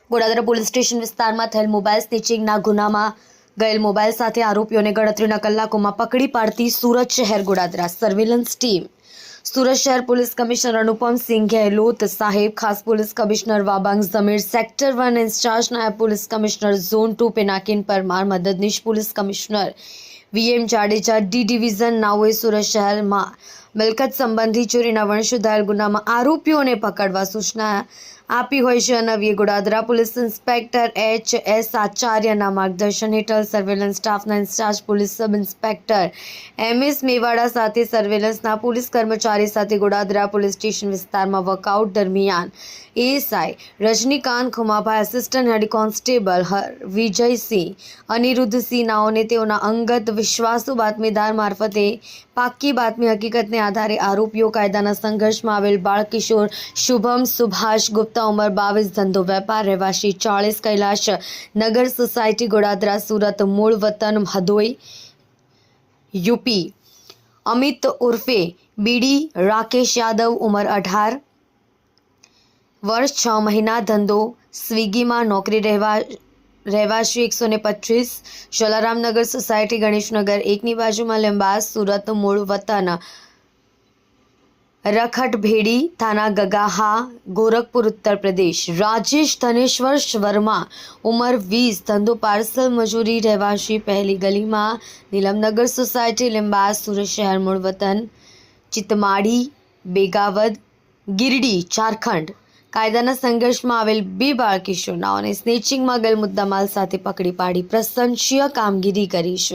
Godadara police station વિસ્તારમાં થયેલ mobile સ્નેચિંગના ગુનામાં ગયેલ મોબાઈલ સાથે આરોપીઓને ગણતરીના કલાકોમાં પકડી પાડતી સુરત શહેર ગોડાદરા સર્વેલન્સ ટીમ. સુરત શહેર પોલીસ કમિશનર અનુપમસિંહ ગેહલોત સાહેબ, ખાસ police commissioner Wabang Jamir, sector 1 in charge નાયબ police commissioner zone 2 Pinakin Parmar, મદદનીશ police commissioner VM Jadeja, D division નાઓએ સુરત શહેરમાં મિલકત સંબંધી ચોરીના વણસુધાયેલ ગુનામાં આરોપીઓને પકડવા સૂચના આપી હોય છે. અનવ્ય ગોડાદરા પોલીસ ઇન્સ્પેક્ટર HS આચાર્યના માર્ગદર્શન હેઠળ સર્વેલન્સ સ્ટાફના in charge police sub inspector MS Mewada સાથે સર્વેલન્સના પોલીસ કર્મચારી સાથે ગોડાદરા પોલીસ સ્ટેશન વિસ્તારમાં વર્કઆઉટ દરમિયાન ASI Rajnikant Khumabhai, assistant head constable Vijaysinh, Aniruddhsinh નાઓને તેઓના અંગત વિશ્વાસુ બાતમીદાર મારફતે પાક્કી બાતમી હકીકતને આધારે આરોપીઓ કાયદાના સંઘર્ષમાં આવેલ બાળકિશોર શુભમ સુભાષ ગુપ્તા, ઉંમર 22, ધંધો વેપાર, રહેવાસી 40, કૈલાશ નગર સોસાયટી ગોડાદરા સુરત, મૂળ વતન હદોઈ UP, અમિત ઉર્ફે બીડી રાકેશ યાદવ, ઉંમર 18 વર્ષ, 6 મહિના, ધંધો સ્વિગીમાં, નોકરી, રહેવાસી 125, જલારામનગર સોસાયટી ગણેશનગર 1 ની બાજુમાં લીંબાસ, સુરત, મૂળ વતન રખટભેડી, થાના ગગાહા, ગોરખપુર, ઉત્તર પ્રદેશ. રાજેશ ધનેશ્વર વર્મા, ઉંમર 20, ધંધો પાર્સલ મજૂરી, રહેવાસી પહેલી ગલીમાં, નીલમનગર સોસાયટી લીંબાસ, સુરત શહેર, મૂળ વતન ચિતમાડી, બેગાવદ, ગિરડી, ઝારખંડ. કાયદાના સંઘર્ષમાં આવેલ 2 બાળકિશોરનાઓને સ્નેચિંગમાં ગયેલ મુદ્દામાલ સાથે પકડી પાડી પ્રશંસનીય કામગીરી કરી છે.